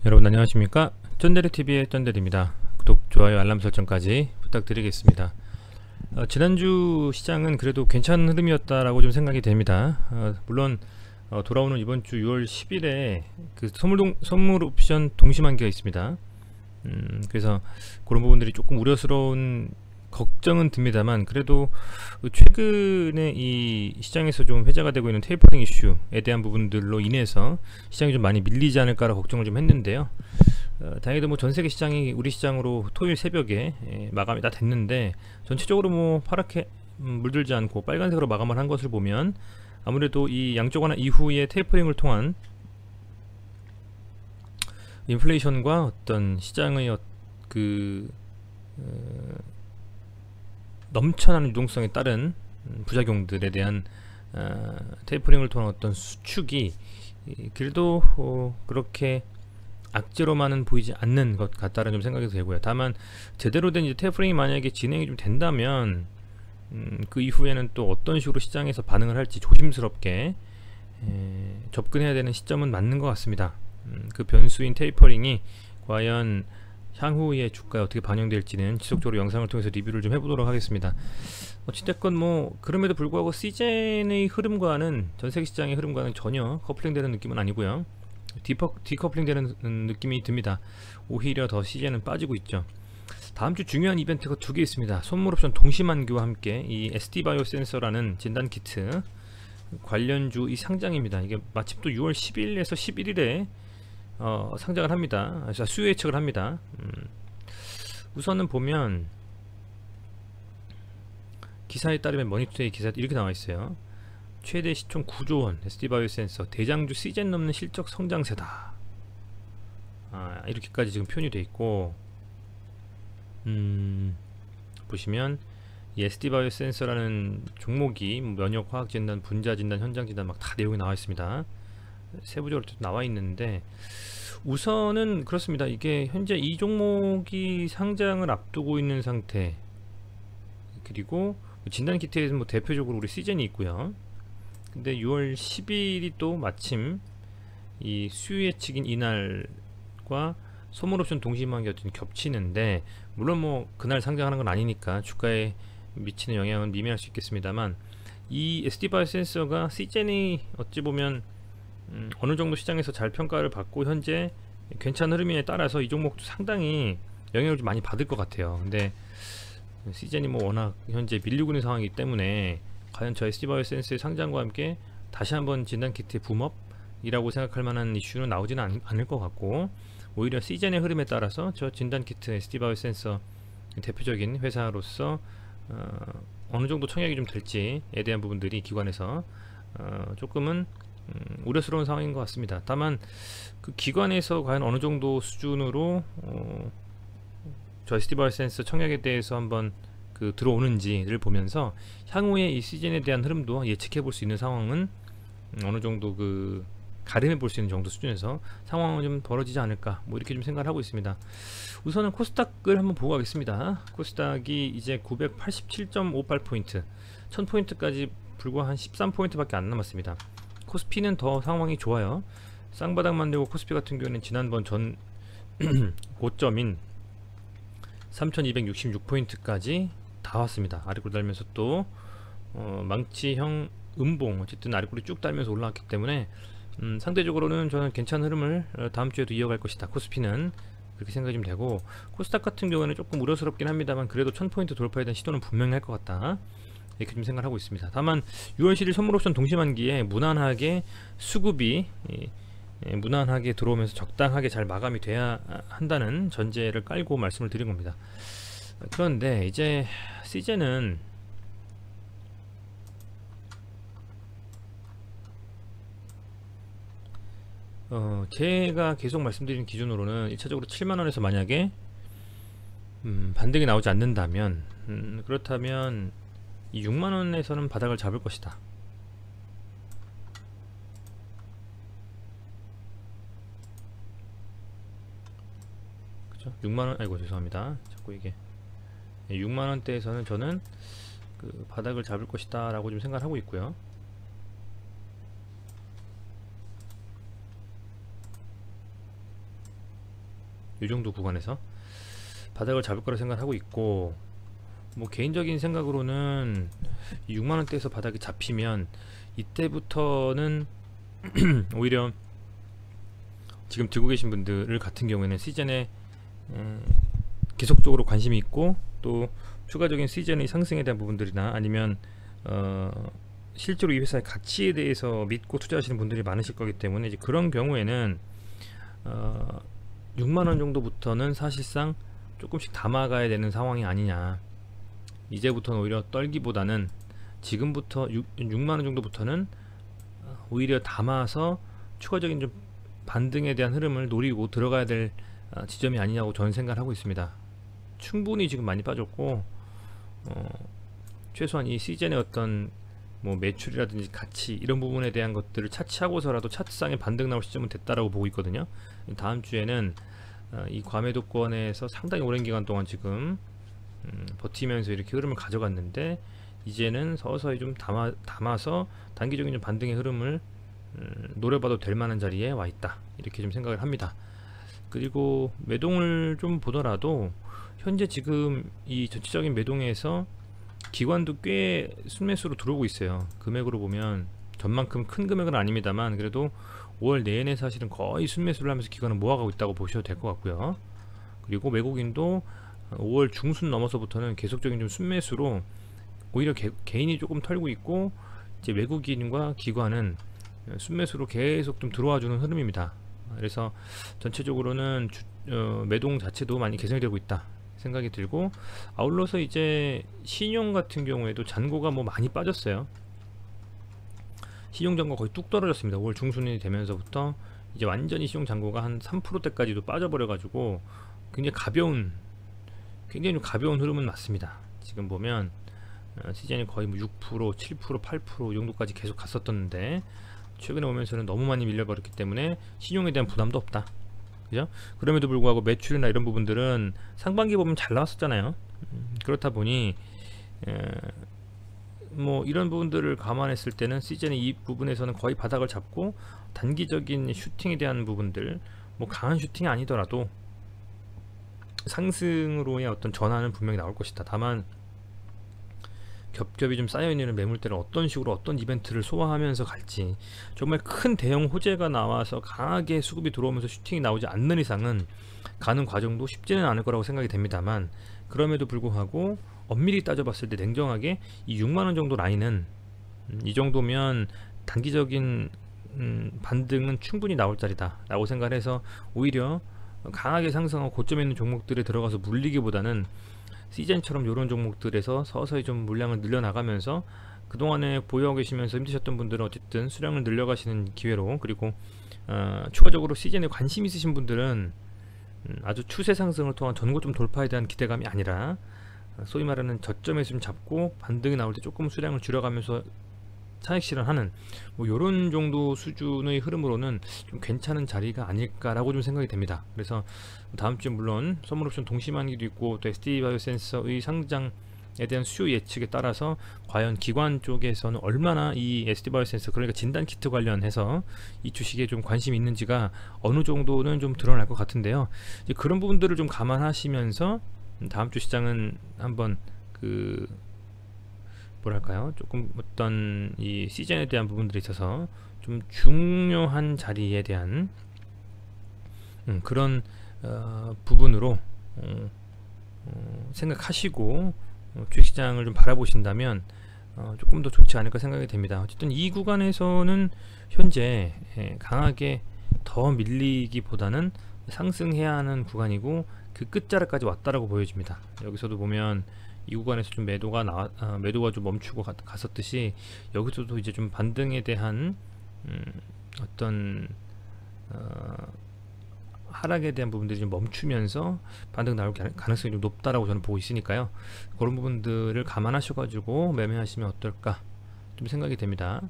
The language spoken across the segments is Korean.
여러분 안녕하십니까? 쩐데리TV의 쩐데리입니다. 구독, 좋아요, 알람 설정까지 부탁드리겠습니다. 지난주 시장은 그래도 괜찮은 흐름이었다라고 좀 생각이 됩니다. 물론 돌아오는 이번주 6월 10일에 그 선물 옵션 동시만기가 있습니다. 그래서 그런 부분들이 조금 우려스러운 걱정은 듭니다만, 그래도 최근에 이 시장에서 좀 회자가 되고 있는 테이퍼링 이슈에 대한 부분들로 인해서 시장이 좀 많이 밀리지 않을까라고 걱정을 좀 했는데요. 다행히도 뭐 전세계 시장이 우리 시장으로 토요일 새벽에 마감이 다 됐는데, 전체적으로 뭐 파랗게 물들지 않고 빨간색으로 마감을 한 것을 보면 아무래도 이 양적 완화 이후에 테이퍼링을 통한 인플레이션과 어떤 시장의 넘쳐나는 유동성에 따른 부작용들에 대한 테이퍼링을 통한 어떤 수축이 그래도 그렇게 악재로만은 보이지 않는 것 같다는 좀 생각이 들고요. 다만 제대로 된 이제 테이퍼링이 만약에 진행이 좀 된다면 그 이후에는 또 어떤 식으로 시장에서 반응을 할지 조심스럽게 접근해야 되는 시점은 맞는 것 같습니다. 그 변수인 테이퍼링이 과연 향후의 주가에 어떻게 반영될지는 지속적으로 영상을 통해서 리뷰를 좀 해보도록 하겠습니다. 어찌됐건 뭐 그럼에도 불구하고 시젠의 흐름과는, 전세계 시장의 흐름과는 전혀 커플링되는 느낌은 아니고요. 디커플링되는 느낌이 듭니다. 오히려 더 시젠은 빠지고 있죠. 다음주 중요한 이벤트가 두 개 있습니다. 선물옵션 동시만기와 함께 이 SD바이오 센서라는 진단키트 관련주 이 상장입니다. 이게 마침 또 6월 10일에서 11일에 상장을 합니다. 수요 예측을 합니다. 우선은 보면 기사에 따르면 머니투데이 기사에 이렇게 나와 있어요. 최대 시총 9조원 SD바이오 센서 대장주 시젠 넘는 실적 성장세다. 이렇게까지 지금 표현이 되어 있고, 보시면 이 SD바이오 센서라는 종목이 면역 화학 진단, 분자 진단, 현장 진단 막 다 내용이 나와 있습니다. 세부적으로 나와 있는데, 우선은 그렇습니다. 이게 현재 이 종목이 상장을 앞두고 있는 상태, 그리고 진단키트에서 뭐 대표적으로 우리 시젠이 있고요. 근데 6월 10일이 또 마침 이 수요 예측인 이날과 선물옵션 동시만기가 겹치는데, 물론 뭐 그날 상장하는 건 아니니까 주가에 미치는 영향은 미미할 수 있겠습니다만, 이 SD바이오 센서가 시젠이 어찌 보면 어느 정도 시장에서 잘 평가를 받고 현재 괜찮은 흐름에 따라서 이 종목도 상당히 영향을 좀 많이 받을 것 같아요. 근데 시젠이 뭐 워낙 현재 밀리고 있는 상황이기 때문에 과연 저 SD바이오 센서의 상장과 함께 다시 한번 진단키트의 붐업이라고 생각할 만한 이슈는 나오지는 않을 것 같고, 오히려 시젠의 흐름에 따라서 저 진단키트 SD바이오 센서 대표적인 회사로서 어느 정도 청약이 좀 될지에 대한 부분들이 기관에서 조금은 우려스러운 상황인 것 같습니다. 다만 그 기관에서 과연 어느 정도 수준으로 저 SD바이오 센서 청약에 대해서 한번 들어오는지를 보면서 향후에 이 시즌에 대한 흐름도 예측해 볼 수 있는 상황은 어느 정도 가름해 볼 수 있는 정도 수준에서 상황은 좀 벌어지지 않을까, 뭐 이렇게 좀 생각을 하고 있습니다. 우선은 코스닥을 한번 보고 가겠습니다. 코스닥이 이제 987.58포인트, 1000포인트까지 불과 한 13포인트밖에 안 남았습니다. 코스피는 더 상황이 좋아요. 쌍바닥 만들고 코스피 같은 경우는 지난번 전 고점인 3266포인트까지 다 왔습니다. 아래로 달면서 또 망치형 음봉, 어쨌든 아래로 쭉 달면서 올라왔기 때문에 상대적으로는 저는 괜찮은 흐름을 다음 주에도 이어갈 것이다. 코스피는 그렇게 생각이 좀 되고, 코스닥 같은 경우는 조금 우려스럽긴 합니다만 그래도 1000포인트 돌파에 대한 시도는 분명히 할 것 같다, 이렇게 좀 생각을 하고 있습니다. 다만 6월 10일 선물옵션 동시만기에 무난하게 수급이 무난하게 들어오면서 적당하게 잘 마감이 돼야 한다는 전제를 깔고 말씀을 드린 겁니다. 그런데 이제 시젠은 제가 계속 말씀드린 기준으로는 1차적으로 7만원에서 만약에 반등이 나오지 않는다면, 그렇다면 이 6만원에서는 바닥을 잡을 것이다. 그죠? 6만원, 아이고 죄송합니다. 자꾸 이게 6만원대에서는 저는 바닥을 잡을 것이다 라고 좀 생각을 하고 있고요. 이 정도 구간에서 바닥을 잡을 거라 생각하고 있고, 뭐 개인적인 생각으로는 6만원대에서 바닥이 잡히면 이때부터는 오히려 지금 들고 계신 분들 같은 경우에는 시즌에 계속적으로 관심이 있고, 또 추가적인 시즌의 상승에 대한 부분들이나 아니면 실제로 이 회사의 가치에 대해서 믿고 투자하시는 분들이 많으실 거기 때문에 이제 그런 경우에는 6만원 정도부터는 사실상 조금씩 담아가야 되는 상황이 아니냐. 이제부터는 오히려 떨기보다는 지금부터 6만원 정도부터는 오히려 담아서 추가적인 좀 반등에 대한 흐름을 노리고 들어가야 될 지점이 아니냐고 저는 생각을 하고 있습니다. 충분히 지금 많이 빠졌고, 최소한 이 시즌의 어떤 뭐 매출이라든지 가치 이런 부분에 대한 것들을 차치하고서라도 차트상에 반등 나올 시점은 됐다라고 보고 있거든요. 다음 주에는 이 과매도권에서 상당히 오랜 기간 동안 지금 버티면서 이렇게 흐름을 가져갔는데, 이제는 서서히 좀 담아서 단기적인 좀 반등의 흐름을 노려봐도 될 만한 자리에 와 있다, 이렇게 좀 생각을 합니다. 그리고 매동을 좀 보더라도 현재 지금 이 전체적인 매동에서 기관도 꽤 순매수로 들어오고 있어요. 금액으로 보면 전만큼 큰 금액은 아닙니다만 그래도 5월 내내 사실은 거의 순매수를 하면서 기관을 모아가고 있다고 보셔도 될 것 같고요. 그리고 외국인도 5월 중순 넘어서부터는 계속적인 좀 순매수로 오히려 개인이 조금 털고 있고, 이제 외국인과 기관은 순매수로 계속 좀 들어와주는 흐름입니다. 그래서 전체적으로는 매동 자체도 많이 개선이 되고 있다 생각이 들고, 아울러서 이제 신용 같은 경우에도 잔고가 뭐 많이 빠졌어요. 신용 잔고가 거의 뚝 떨어졌습니다. 5월 중순이 되면서부터 이제 완전히 신용 잔고가 한 3%대까지도 빠져버려 가지고 굉장히 좀 가벼운 흐름은 맞습니다. 지금 보면 시즌이 거의 뭐 6%, 7%, 8% 정도까지 계속 갔었던데, 최근에 오면서는 너무 많이 밀려버렸기 때문에 신용에 대한 부담도 없다. 그죠? 그럼에도 불구하고 매출이나 이런 부분들은 상반기 보면 잘 나왔었잖아요. 그렇다 보니 뭐 이런 부분들을 감안했을 때는 시즌의 이 부분에서는 거의 바닥을 잡고, 단기적인 슈팅에 대한 부분들, 뭐 강한 슈팅이 아니더라도 상승으로의 어떤 전환은 분명히 나올 것이다. 다만 겹겹이 좀 쌓여있는 매물대를 어떤 식으로 어떤 이벤트를 소화하면서 갈지, 정말 큰 대형 호재가 나와서 강하게 수급이 들어오면서 슈팅이 나오지 않는 이상은 가는 과정도 쉽지는 않을 거라고 생각이 됩니다만, 그럼에도 불구하고 엄밀히 따져봤을 때 냉정하게 이 6만원 정도 라인은 이 정도면 단기적인 반등은 충분히 나올 자리다 라고 생각을 해서, 오히려 강하게 상승하고 고점에 있는 종목들에 들어가서 물리기보다는 시즌처럼 이런 종목들에서 서서히 좀 물량을 늘려나가면서, 그동안에 보유하고 계시면서 힘드셨던 분들은 어쨌든 수량을 늘려가시는 기회로, 그리고 추가적으로 시즌에 관심 있으신 분들은 아주 추세 상승을 통한 전고점 돌파에 대한 기대감이 아니라 소위 말하는 저점에서 좀 잡고 반등이 나올 때 조금 수량을 줄여가면서 차익 실현하는 뭐 요런 정도 수준의 흐름으로는 좀 괜찮은 자리가 아닐까라고 좀 생각이 됩니다. 그래서 다음 주에 물론 선물옵션 동시만기도 있고, 또 SD바이오센서의 상장에 대한 수요 예측에 따라서 과연 기관 쪽에서는 얼마나 이 SD바이오센서, 그러니까 진단키트 관련해서 이 주식에 좀 관심이 있는지가 어느 정도는 좀 드러날 것 같은데요. 이제 그런 부분들을 좀 감안하시면서 다음 주 시장은 한번 뭐랄까요, 조금 어떤 이 시즌에 대한 부분들이 있어서 좀 중요한 자리에 대한 그런 부분으로 생각하시고 주식시장을 좀 바라보신다면 조금 더 좋지 않을까 생각이 됩니다. 어쨌든 이 구간에서는 현재 강하게 더 밀리기보다는 상승해야 하는 구간이고, 그 끝자락까지 왔다라고 보여집니다. 여기서도 보면 이 구간에서 좀 매도가 좀 멈추고 갔었듯이, 여기서도 이제 좀 반등에 대한 어떤 하락에 대한 부분들이 좀 멈추면서 반등 나올 가능성이 좀 높다라고 저는 보고 있으니까요. 그런 부분들을 감안하셔가지고 매매하시면 어떨까 좀 생각이 됩니다.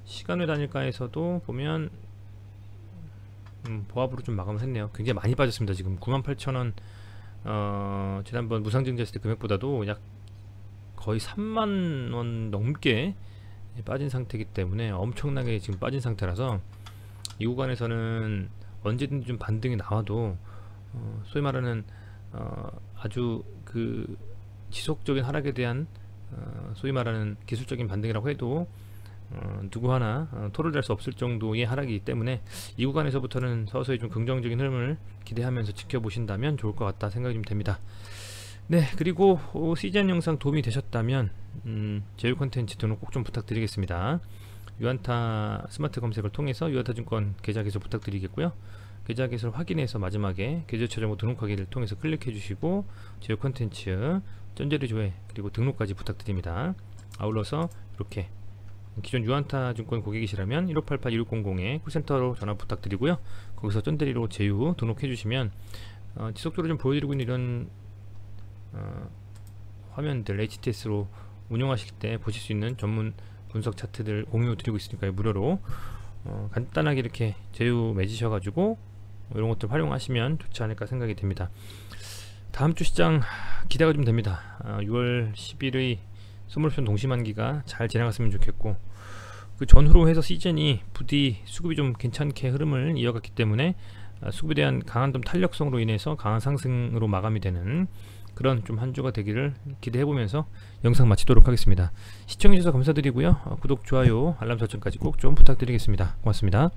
시간외 단일가에서도 보면 보합으로 좀 마감을 했네요. 굉장히 많이 빠졌습니다. 지금 98,000원, 지난번 무상증자 했을 때 금액보다도 약 거의 3만원 넘게 빠진 상태이기 때문에 엄청나게 지금 빠진 상태라서, 이 구간에서는 언제든지 좀 반등이 나와도 소위 말하는 아주 그 지속적인 하락에 대한 소위 말하는 기술적인 반등이라고 해도 누구 하나 토를 달 수 없을 정도의 하락이기 때문에 이 구간에서부터는 서서히 좀 긍정적인 흐름을 기대하면서 지켜보신다면 좋을 것 같다 생각이 좀 됩니다. 네, 그리고 CGN 영상 도움이 되셨다면 제휴 컨텐츠 등록 꼭 좀 부탁드리겠습니다. 유한타 스마트 검색을 통해서 유한타증권 계좌 개설 부탁드리겠고요. 계좌 개설 확인해서 마지막에 계좌처 정보 등록하기를 통해서 클릭해 주시고 제휴 컨텐츠 전자리 조회 그리고 등록까지 부탁드립니다. 아울러서 이렇게 기존 유한타 증권 고객이시라면 1588-2600에 콜센터로 전화 부탁드리고요. 거기서 쩐대리로 제휴 등록해 주시면 지속적으로 좀 보여드리고 있는 이런 화면들 HTS로 운영하실 때 보실 수 있는 전문 분석 차트들 공유 드리고 있으니까요. 무료로 간단하게 이렇게 제휴 맺으셔가지고 이런 것들 활용하시면 좋지 않을까 생각이 됩니다. 다음주 시장 기대가 좀 됩니다. 6월 10일의 선물옵션 동시만기가 잘 지나갔으면 좋겠고, 그 전후로 해서 시즌이 부디 수급이 좀 괜찮게 흐름을 이어갔기 때문에 수급에 대한 강한 좀 탄력성으로 인해서 강한 상승으로 마감이 되는 그런 좀 한 주가 되기를 기대해보면서 영상 마치도록 하겠습니다. 시청해주셔서 감사드리고요. 구독, 좋아요, 알람 설정까지 꼭 좀 부탁드리겠습니다. 고맙습니다.